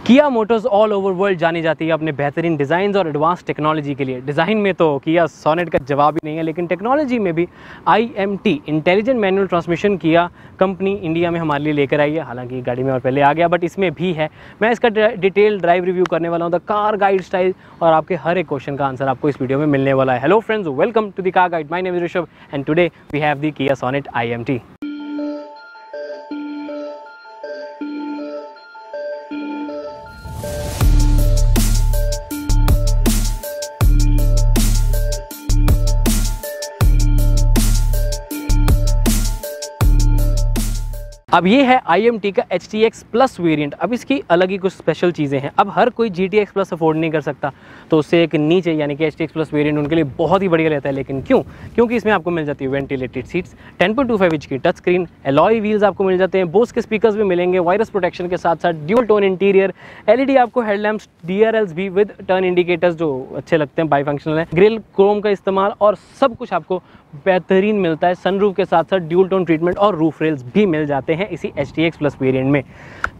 किया Motors all over world जानी जाती है अपने बेहतरीन डिज़ाइन और एडवांस टेक्नोलॉजी के लिए। डिज़ाइन में तो किया सोनेट का जवाब ही नहीं है, लेकिन टेक्नोलॉजी में भी IMT इंटेलिजेंट मैनुअल ट्रांसमिशन किया कंपनी इंडिया में हमारे लिए लेकर आई है। हालांकि गाड़ी में और पहले आ गया, बट इसमें भी है। मैं इसका डिटेल ड्राइव रिव्यू करने वाला हूँ, द कार गाइड स्टाइल, और आपके हर एक क्वेश्चन का आंसर आपको इस वीडियो में मिलने वाला है। Hello friends, welcome to the car guide. My name is Rishabh and today we have the Kia Sonet IMT। अब ये है IMT का HTX प्लस वेरिएंट। अब इसकी अलग ही कुछ स्पेशल चीज़ें हैं। अब हर कोई GTX प्लस अफोर्ड नहीं कर सकता, तो उससे एक नीचे यानी कि HTX प्लस वेरिएंट उनके लिए बहुत ही बढ़िया रहता है। लेकिन क्यों? क्योंकि इसमें आपको मिल जाती है वेंटिलेटेड सीट्स, 10.25 इंच की टच स्क्रीन, एलॉय व्हील्स आपको मिल जाते हैं, बोस के स्पीकर्स भी मिलेंगे, वायरस प्रोटेक्शन के साथ साथ ड्यूल टोन इंटीरियर, LED आपको हेडलैम्प्स, DRLs भी विद टर्न इंडिकेटर्स जो अच्छे लगते हैं, बाई फंक्शनल है, ग्रिल क्रोम का इस्तेमाल, और सब कुछ आपको बेहतरीन मिलता है। सनरूफ के साथ साथ ड्यूल टोन ट्रीटमेंट और रूफ रेल्स भी मिल जाते हैं इसी HTX प्लस वेरिएंट में,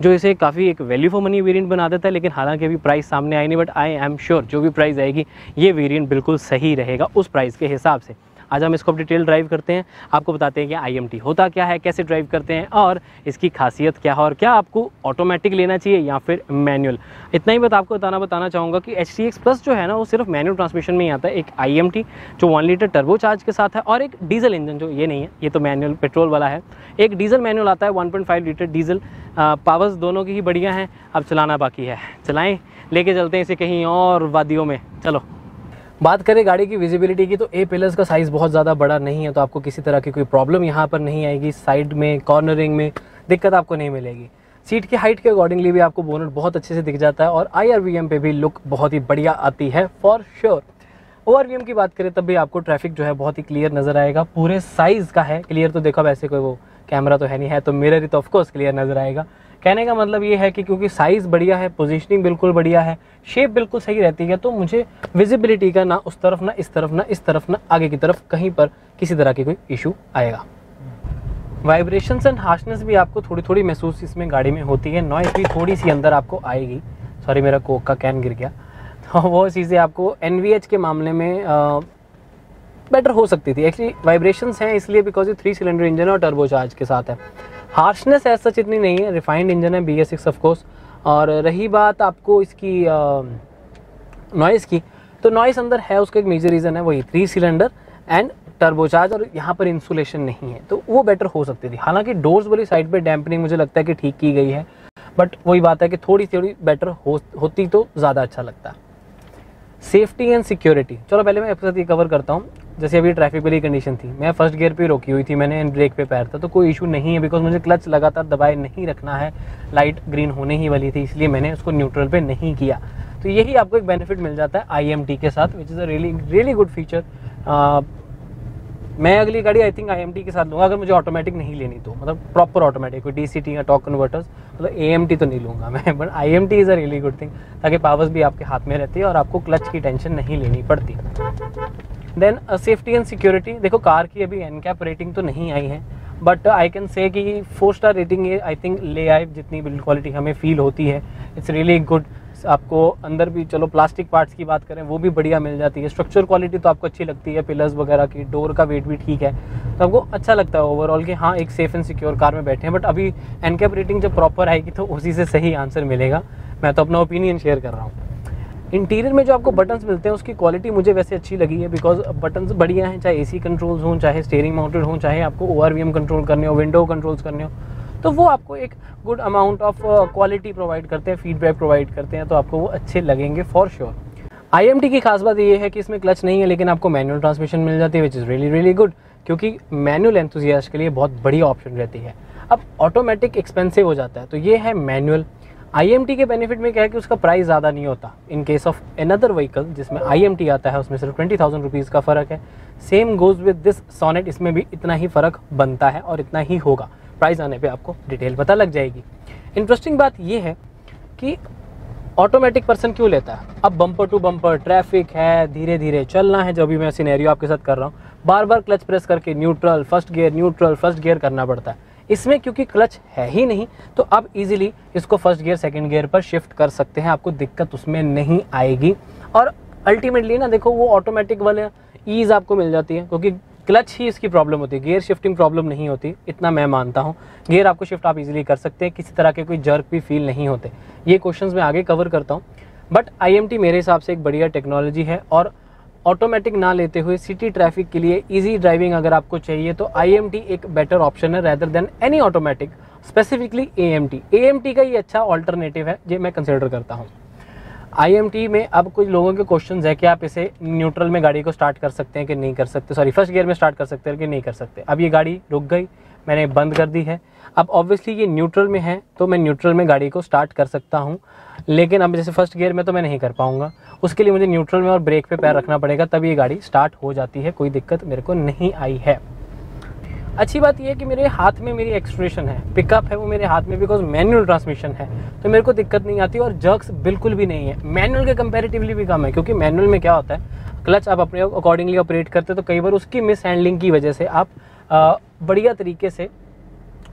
जो इसे काफ़ी एक वैल्यू फॉर मनी वेरिएंट बना देता है। लेकिन हालांकि अभी प्राइस सामने आई नहीं, बट आई एम श्योर जो भी प्राइस आएगी ये वेरिएंट बिल्कुल सही रहेगा उस प्राइस के हिसाब से। आज हम इसको डिटेल ड्राइव करते हैं, आपको बताते हैं कि IMT होता क्या है, कैसे ड्राइव करते हैं और इसकी खासियत क्या है, और क्या आपको ऑटोमेटिक लेना चाहिए या फिर मैनुअल। इतना ही आपको बताना चाहूँगा कि HTX प्लस जो है ना, वो सिर्फ मैनुअल ट्रांसमिशन में ही आता है। एक IMT जो 1 लीटर टर्बो चार्ज के साथ है, और एक डीजल इंजन जो ये नहीं है, ये तो मैनुअल पेट्रोल वाला है। एक डीजल मैनुअल आता है 1.5 लीटर डीजल। पावर्स दोनों की ही बढ़िया हैं। अब चलाना बाकी है, चलाएँ, लेके चलते हैं इसे कहीं और वादियों में। चलो बात करें गाड़ी की विजिबिलिटी की, तो ए पिलर्स का साइज़ बहुत ज़्यादा बड़ा नहीं है, तो आपको किसी तरह की कोई प्रॉब्लम यहाँ पर नहीं आएगी। साइड में कॉर्नरिंग में दिक्कत आपको नहीं मिलेगी। सीट की हाइट के अकॉर्डिंगली भी आपको बोनट बहुत अच्छे से दिख जाता है, और IRVM पे भी लुक बहुत ही बढ़िया आती है फॉर श्योर। ORVM की बात करें तब भी आपको ट्रैफिक जो है बहुत ही क्लियर नज़र आएगा, पूरे साइज़ का है। क्लियर तो देखो, वैसे कोई वो कैमरा तो है नहीं, है तो मिरर ही तो ऑफकोर्स क्लियर नज़र आएगा। कहने का मतलब ये है कि क्योंकि साइज़ बढ़िया है, पोजीशनिंग बिल्कुल बढ़िया है, शेप बिल्कुल सही रहती है, तो मुझे विजिबिलिटी का ना उस तरफ ना इस तरफ ना इस तरफ ना आगे की तरफ कहीं पर किसी तरह की कोई इशू आएगा। वाइब्रेशंस एंड हार्शनेस भी आपको थोड़ी थोड़ी महसूस इसमें गाड़ी में होती है। नॉइस भी थोड़ी सी अंदर आपको आएगी। सॉरी, मेरा कोक का कैन गिर गया। तो वो चीज़ें आपको NVH के मामले में बेटर हो सकती थी। एक्चुअली वाइब्रेशंस हैं इसलिए बिकॉज ये 3 सिलेंडर इंजन और टर्बो चार्ज के साथ है। हार्शनेस ऐसा सच इतनी नहीं है, रिफाइंड इंजन है, BS6 ऑफ कोर्स। और रही बात आपको इसकी नॉइस की, तो नॉइस अंदर है, उसका एक मेजर रीज़न है वही 3 सिलेंडर एंड टर्बो चार्ज, और यहाँ पर इंसुलेशन नहीं है, तो वो बेटर हो सकती थी। हालांकि डोर्स वाली साइड पे डैम्पनिंग मुझे लगता है कि ठीक की गई है, बट वही बात है कि थोड़ी बेटर होती तो ज़्यादा अच्छा लगता। सेफ्टी एंड सिक्योरिटी, चलो पहले मैं आपके साथ ये कवर करता हूँ। जैसे अभी ट्रैफिक वाली कंडीशन थी, मैं फर्स्ट गियर पे रोकी हुई थी, मैंने ब्रेक पे पैर था, तो कोई इशू नहीं है, बिकॉज मुझे क्लच लगातार दबाए नहीं रखना है। लाइट ग्रीन होने ही वाली थी, इसलिए मैंने उसको न्यूट्रल पे नहीं किया। तो यही आपको एक बेनिफिट मिल जाता है IMT के साथ, which is a really good feature. मैं अगली गाड़ी आई थिंक IMT के साथ लूँगा, अगर मुझे ऑटोमेटिक नहीं लेनी तो, मतलब प्रॉपर ऑटोमेटिक, कोई DCT या टॉर्क कन्वर्टर्स, मतलब AMT तो नहीं लूँगा मैं, but IMT is a really good thing, ताकि पावर्स भी आपके हाथ में रहती है और आपको क्लच की टेंशन नहीं लेनी पड़ती। देन सेफ्टी एंड सिक्योरिटी, देखो कार की अभी NCAP रेटिंग तो नहीं आई है, बट आई कैन से कि 4 स्टार रेटिंग है आई थिंक ले आए। जितनी बिल्ड क्वालिटी हमें फील होती है, इट्स रियली गुड। आपको अंदर भी, चलो प्लास्टिक पार्ट्स की बात करें, वो भी बढ़िया मिल जाती है। स्ट्रक्चर क्वालिटी तो आपको अच्छी लगती है, पिलर्स वगैरह की, डोर का वेट भी ठीक है, तो आपको अच्छा लगता है ओवरऑल कि हाँ एक सेफ एंड सिक्योर कार में बैठे हैं। बट अभी NCAP रेटिंग जब प्रॉपर आएगी तो उसी से सही आंसर मिलेगा। मैं तो अपना ओपिनियन शेयर कर रहा हूँ। इंटीरियर में जो आपको बटन्स मिलते हैं उसकी क्वालिटी मुझे वैसे अच्छी लगी है, बिकॉज बटन्स बढ़िया हैं, चाहे AC कंट्रोल्स हों, चाहे स्टीयरिंग माउंटेड हों, चाहे आपको ORVM कंट्रोल करने हो, विंडो कंट्रोल्स करने हो, तो वो आपको एक good amount of quality provide करते हैं, फीडबैक प्रोवाइड करते हैं, तो आपको वो अच्छे लगेंगे फॉर श्योर। IMT की खास बात ये है कि इसमें क्लच नहीं है, लेकिन आपको मैनुअल ट्रांसमिशन मिल जाती है, विच इज़ रियली गुड, क्योंकि मैनुअल एंथुसियास्ट के लिए बहुत बढ़िया ऑप्शन रहती है। अब ऑटोमेटिक एक्सपेंसिव हो जाता है, तो ये है मैनुअल। IMT के बेनिफिट में क्या है कि उसका प्राइस ज़्यादा नहीं होता। In case of another vehicle जिसमें IMT आता है, उसमें सिर्फ 20,000 रुपीज़ का फ़र्क है। Same goes with this Sonet, इसमें भी इतना ही फ़र्क बनता है और इतना ही होगा। प्राइस आने पे आपको डिटेल पता लग जाएगी। इंटरेस्टिंग बात ये है कि ऑटोमेटिक पर्सन क्यों लेता है। अब बम्पर टू बम्पर ट्रैफिक है, धीरे धीरे चलना है, जो भी मैं सिनेरियो आपके साथ कर रहा हूँ, बार बार क्लच प्रेस करके न्यूट्रल फर्स्ट गियर करना पड़ता है। इसमें क्योंकि क्लच है ही नहीं तो आप इजीली इसको फर्स्ट गियर सेकंड गियर पर शिफ्ट कर सकते हैं, आपको दिक्कत उसमें नहीं आएगी। और अल्टीमेटली ना देखो वो ऑटोमेटिक वाले ईज़ आपको मिल जाती है, क्योंकि क्लच ही इसकी प्रॉब्लम होती है, गियर शिफ्टिंग प्रॉब्लम नहीं होती, इतना मैं मानता हूँ। गियर आपको शिफ्ट आप इजीली कर सकते हैं, किसी तरह के कोई जर्क भी फील नहीं होते। ये क्वेश्चंस मैं आगे कवर करता हूँ। बट IMT मेरे हिसाब से एक बढ़िया टेक्नोलॉजी है, और ऑटोमेटिक ना लेते हुए सिटी ट्रैफिक के लिए इजी ड्राइविंग अगर आपको चाहिए तो IMT एक बेटर ऑप्शन है rather than any automatic, specifically AMT का ये अच्छा ऑल्टरनेटिव है जो मैं कंसिडर करता हूँ। IMT में अब कुछ लोगों के क्वेश्चंस है कि आप इसे न्यूट्रल में गाड़ी को स्टार्ट कर सकते हैं कि नहीं कर सकते, सॉरी फर्स्ट गियर में स्टार्ट कर सकते हैं कि नहीं कर सकते। अब ये गाड़ी रुक गई, मैंने बंद कर दी है। अब ऑब्वियसली ये न्यूट्रल में है तो मैं न्यूट्रल में गाड़ी को स्टार्ट कर सकता हूँ, लेकिन अब जैसे फर्स्ट गियर में तो मैं नहीं कर पाऊँगा, उसके लिए मुझे न्यूट्रल में और ब्रेक पे पैर रखना पड़ेगा, तब ये गाड़ी स्टार्ट हो जाती है। कोई दिक्कत मेरे को नहीं आई है। अच्छी बात यह है कि मेरे हाथ में मेरी एक्सलेरेशन है, पिकअप है वो मेरे हाथ में, बिकॉज मैनुअल ट्रांसमिशन है तो मेरे को दिक्कत नहीं आती, और जर्क्स बिल्कुल भी नहीं है, मैनुअल के कंपैरेटिवली भी कम है। क्योंकि मैनुअल में क्या होता है, क्लच आप अपने अकॉर्डिंगली ऑपरेट करते तो कई बार उसकी मिस हैंडलिंग की वजह से आप बढ़िया तरीके से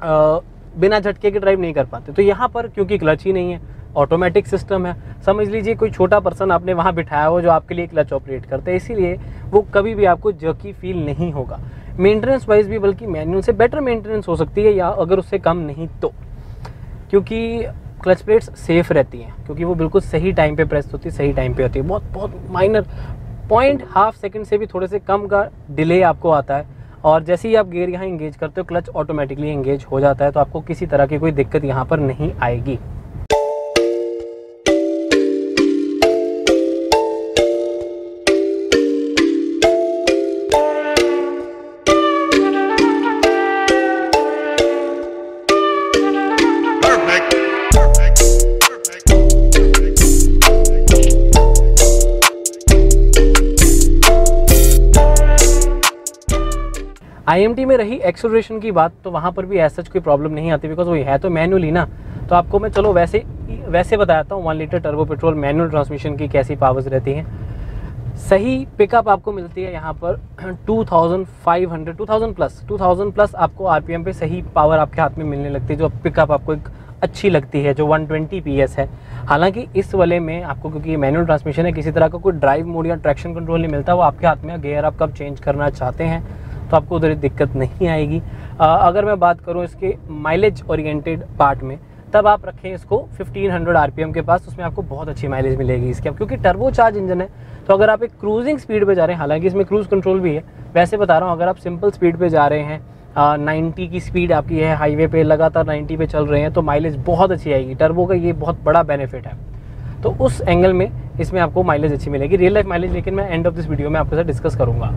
बिना झटके के ड्राइव नहीं कर पाते। तो यहाँ पर क्योंकि क्लच ही नहीं है, ऑटोमेटिक सिस्टम है, समझ लीजिए कोई छोटा पर्सन आपने वहाँ बिठाया हो जो आपके लिए क्लच ऑपरेट करते हैं, इसीलिए वो कभी भी आपको जर्की फील नहीं होगा। मेंटेनेंस वाइज भी बल्कि मैनुअल से बेटर मेंटेनेंस हो सकती है, या अगर उससे कम नहीं तो, क्योंकि क्लच प्लेट्स सेफ रहती हैं, क्योंकि वो बिल्कुल सही टाइम पे प्रेस होती है, सही टाइम पे होती है। बहुत माइनर 0.5 सेकंड से भी थोड़े से कम का डिले आपको आता है, और जैसे ही आप गियर यहाँ इंगेज करते हो क्लच ऑटोमेटिकली इंगेज हो जाता है, तो आपको किसी तरह की कोई दिक्कत यहाँ पर नहीं आएगी। IMT में रही एक्सेलरेशन की बात, तो वहाँ पर भी ऐसा कोई प्रॉब्लम नहीं आती, बिकॉज वो है तो मैनुअली ना। तो आपको मैं चलो वैसे बताता हूँ 1 litre turbo petrol manual transmission की कैसी पावर्स रहती हैं। सही पिकअप आपको मिलती है यहाँ पर 2000 प्लस आपको RPM पे सही पावर आपके हाथ में मिलने लगती है, जो पिकअप आपको एक अच्छी लगती है, जो 120 PS है। हालांकि इस वाले में आपको, क्योंकि ये मैनुअल ट्रांसमिशन है, किसी तरह का कोई ड्राइव मोड या ट्रैक्शन कंट्रोल नहीं मिलता, वो आपके हाथ में। गियर आप कब चेंज करना चाहते हैं तो आपको उधर दिक्कत नहीं आएगी। अगर मैं बात करूं इसके माइलेज ओरिएंटेड पार्ट में, तब आप रखें इसको 1500 RPM के पास, उसमें आपको बहुत अच्छी माइलेज मिलेगी इसकी। अब क्योंकि टर्बो चार्ज इंजन है तो अगर आप एक क्रूजिंग स्पीड पे जा रहे हैं, हालांकि इसमें क्रूज कंट्रोल भी है, वैसे बता रहा हूँ, अगर आप सिंपल स्पीड पे जा रहे हैं, 90 की स्पीड आपकी है, हाईवे पे लगातार 90 पे चल रहे हैं, तो माइलेज बहुत अच्छी आएगी। टर्बो का ये बहुत बड़ा बेनिफिट है, तो उस एंगल में इसमें आपको माइलेज अच्छी मिलेगी, रियल लाइफ माइलेज, लेकिन मैं एंड ऑफ दिस वीडियो में आपके साथ डिस्कस करूँगा।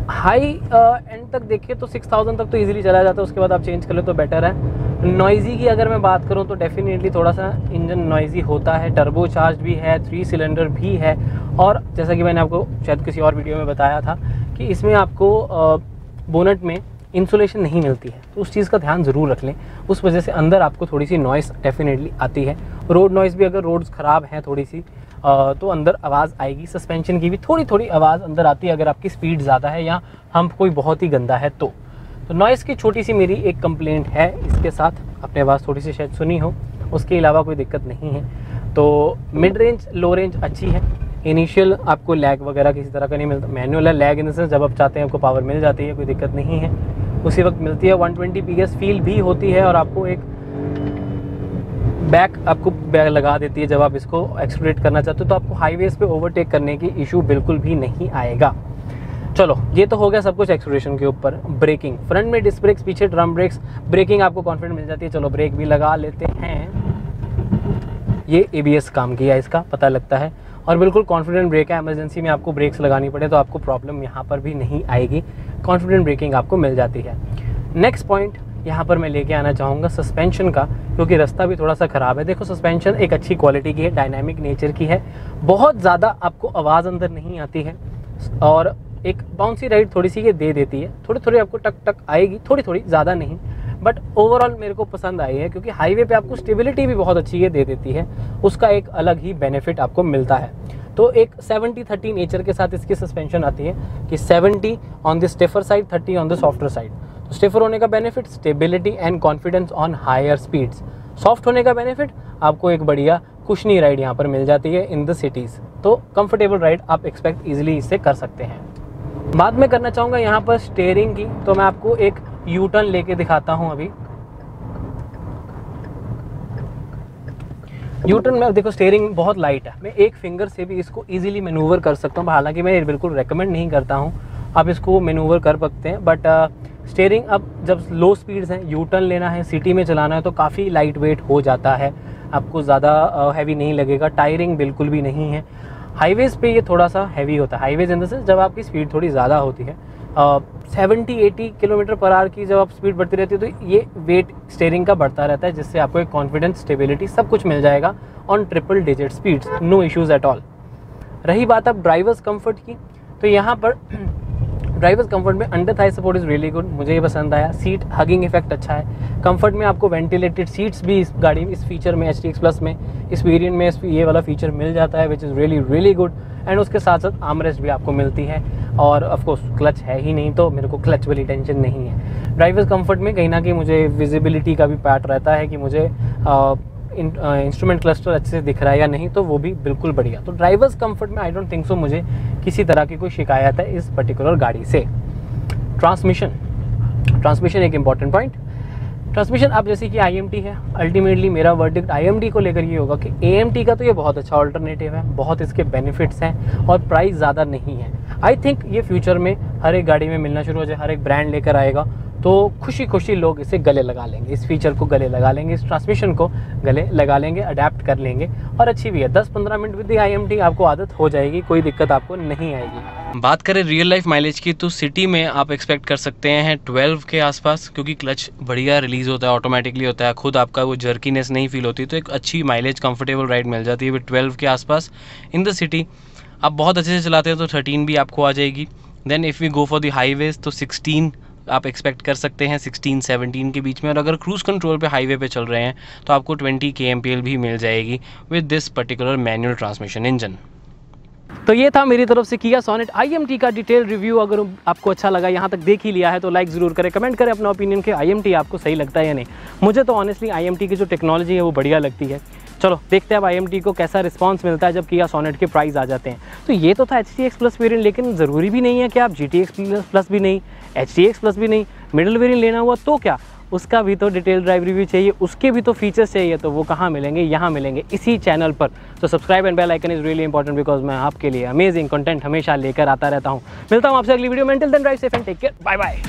हाई एंड तक देखिए तो 6000 तक तो इजीली चला जाता है, उसके बाद आप चेंज कर ले तो बेटर है। नॉइज़ी की अगर मैं बात करूं तो डेफिनेटली थोड़ा सा इंजन नॉइज़ी होता है, टर्बो चार्ज भी है, 3 सिलेंडर भी है, और जैसा कि मैंने आपको शायद किसी और वीडियो में बताया था कि इसमें आपको बोनट में इंसुलेशन नहीं मिलती है, तो उस चीज़ का ध्यान ज़रूर रख लें। उस वजह से अंदर आपको थोड़ी सी नॉइज़ डेफिनेटली आती है। रोड नॉइज़ भी, अगर रोड्स ख़राब हैं थोड़ी सी तो अंदर आवाज़ आएगी। सस्पेंशन की भी थोड़ी आवाज़ अंदर आती है अगर आपकी स्पीड ज़्यादा है या हम्प कोई बहुत ही गंदा है तो नॉइज़ की छोटी सी मेरी एक कंप्लेंट है इसके साथ, अपने आवाज़ थोड़ी सी शायद सुनी हो, उसके अलावा कोई दिक्कत नहीं है। तो मिड रेंज लो रेंज अच्छी है, इनिशियल आपको लैग वगैरह किसी तरह का नहीं मिलता। मैनुअल है, लैग इन द सेंस जब आप चाहते हैं आपको पावर मिल जाती है, कोई दिक्कत नहीं है, उसी वक्त मिलती है। 120 PS फील भी होती है, और आपको एक बैक लगा देती है जब आप इसको एक्सलरेट करना चाहते हो, तो आपको हाईवेज पे ओवरटेक करने की इशू बिल्कुल भी नहीं आएगा। चलो ये तो हो गया सब कुछ एक्सलरेशन के ऊपर। ब्रेकिंग, फ्रंट में डिस्क ब्रेक्स, पीछे ड्रम ब्रेक्स, ब्रेकिंग आपको कॉन्फिडेंट मिल जाती है। चलो ब्रेक भी लगा लेते हैं, ये ABS काम किया इसका पता लगता है, और बिल्कुल कॉन्फिडेंट ब्रेक है। इमरजेंसी में आपको ब्रेक्स लगानी पड़े तो आपको प्रॉब्लम यहाँ पर भी नहीं आएगी, कॉन्फिडेंट ब्रेकिंग आपको मिल जाती है। नेक्स्ट पॉइंट यहाँ पर मैं लेके आना चाहूँगा सस्पेंशन का, क्योंकि रास्ता भी थोड़ा सा ख़राब है। देखो सस्पेंशन एक अच्छी क्वालिटी की है, डायनामिक नेचर की है, बहुत ज़्यादा आपको आवाज़ अंदर नहीं आती है, और एक बाउंसी राइड थोड़ी सी ये दे देती है, थोड़ी आपको टक टक आएगी, थोड़ी ज़्यादा नहीं, बट ओवरऑल मेरे को पसंद आई है, क्योंकि हाईवे पे आपको स्टेबिलिटी भी बहुत अच्छी ये दे देती है, उसका एक अलग ही बेनिफिट आपको मिलता है। तो एक 70-30 नेचर के साथ इसकी सस्पेंशन आती है कि 70 on the stiffer side, 30 on the softer side. तो स्टिफर होने का benefit stability and confidence on higher speeds. Soft होने का बेनिफिट आपको एक बढ़िया कुशनी राइड यहाँ पर मिल जाती है इन द सिटीज़। तो कंफर्टेबल राइड आप एक्सपेक्ट इजीली इससे कर सकते हैं। बात मैं करना चाहूँगा यहाँ पर स्टीयरिंग की, तो मैं आपको एक यू टर्न लेके दिखाता हूँ। अभी यू टर्न में देखो स्टीयरिंग बहुत लाइट है, मैं एक फिंगर से भी इसको इजीली मैनूवर कर सकता हूँ। हालांकि मैं ये बिल्कुल रेकमेंड नहीं करता हूँ, आप इसको मैनूवर कर सकते हैं, बट स्टीयरिंग अब जब लो स्पीड्स हैं, यू टर्न लेना है, सिटी में चलाना है, तो काफ़ी लाइट वेट हो जाता है, आपको ज़्यादा हैवी नहीं लगेगा। टायरिंग बिल्कुल भी नहीं है। हाईवेज़ पे ये थोड़ा सा हैवी होता है, हाईवेज इन द सेंस जब आपकी स्पीड थोड़ी ज़्यादा होती है, 70-80 किलोमीटर पर आवर की जब आप स्पीड बढ़ती रहती है, तो ये वेट स्टीयरिंग का बढ़ता रहता है, जिससे आपको एक कॉन्फिडेंस, स्टेबिलिटी सब कुछ मिल जाएगा on triple digit speeds, no issues at all. रही बात अब ड्राइवर्स कंफर्ट की, तो यहाँ पर ड्राइवर्स कंफर्ट में under thigh support is really good, मुझे ये पसंद आया। सीट हगिंग इफेक्ट अच्छा है। कंफर्ट में आपको वेंटिलेटेड सीट्स भी इस गाड़ी में, इस फीचर में, HTX प्लस में, इस वेरिएंट में ये वाला फीचर मिल जाता है, which is really good. And उसके साथ साथ आर्मरेस्ट भी आपको मिलती है, और ऑफकोर्स क्लच है ही नहीं, तो मेरे को क्लच वाली टेंशन नहीं है। ड्राइवर्स कंफर्ट में कहीं ना कहीं मुझे विजिबिलिटी का भी पार्ट रहता है कि मुझे इंस्ट्रूमेंट क्लस्टर अच्छे से दिख रहा है या नहीं, तो वो भी बिल्कुल बढ़िया। तो ड्राइवर्स कंफर्ट में आई डोंट थिंक सो मुझे किसी तरह की कोई शिकायत है इस पर्टिकुलर गाड़ी से। ट्रांसमिशन एक इंपॉर्टेंट पॉइंट। ट्रांसमिशन अब जैसे कि IMT है, अल्टीमेटली मेरा वर्डिक्ट IMT को लेकर ये होगा कि AMT का तो ये बहुत अच्छा ऑल्टरनेटिव है, बहुत इसके बेनिफिट्स हैं और प्राइस ज़्यादा नहीं है। आई थिंक ये फ्यूचर में हर एक गाड़ी में मिलना शुरू हो जाए, हर एक ब्रांड लेकर आएगा, तो खुशी खुशी लोग इसे गले लगा लेंगे, इस फीचर को गले लगा लेंगे, इस ट्रांसमिशन को गले लगा लेंगे, अडेप्ट कर लेंगे, और अच्छी भी है। 10-15 मिनट विद IMT आपको आदत हो जाएगी, कोई दिक्कत आपको नहीं आएगी। बात करें रियल लाइफ माइलेज की, तो सिटी में आप एक्सपेक्ट कर सकते हैं 12 के आसपास, क्योंकि क्लच बढ़िया रिलीज़ होता है, ऑटोमेटिकली होता है, खुद आपका वो जर्कीनेस नहीं फील होती, तो एक अच्छी माइलेज कंफर्टेबल राइड मिल जाती है विद 12 के आसपास इन द सिटी। आप बहुत अच्छे से चलाते हैं तो 13 भी आपको आ जाएगी। Then if we go for the highways, तो 16 आप एक्सपेक्ट कर सकते हैं, 16-17 के बीच में। और अगर क्रूज़ कंट्रोल पे हाईवे पे चल रहे हैं तो आपको 20 kmpl भी मिल जाएगी with this particular manual transmission engine. तो ये था मेरी तरफ से किया सोनेट IMT का डिटेल रिव्यू। अगर आपको अच्छा लगा, यहाँ तक देख ही लिया है, तो लाइक ज़रूर करें, कमेंट करें अपना ओपिनियन कि IMT आपको सही लगता है या नहीं। मुझे तो ऑनेस्टली IMT की जो टेक्नोलॉजी है वो बढ़िया लगती है। चलो देखते हैं अब IMT को कैसा रिस्पांस मिलता है जब किया सोनेट के प्राइस आ जाते हैं। तो ये तो था HTX प्लस वेरिएंट, लेकिन ज़रूरी भी नहीं है कि आप GTX प्लस भी नहीं, HTX प्लस भी नहीं, मिडिल वेरिएंट लेना हुआ तो क्या, उसका भी तो डिटेल ड्राइव रिव्यू चाहिए, उसके भी तो फीचर्स चाहिए। तो वो कहाँ मिलेंगे? यहाँ मिलेंगे, इसी चैनल पर। तो subscribe and bell icon is really important, because मैं आपके लिए अमेजिंग कंटेंट हमेशा लेकर आता रहता हूँ। मिलता हूँ आपसे अगली वीडियो में। Till then drive safe and take care, bye bye.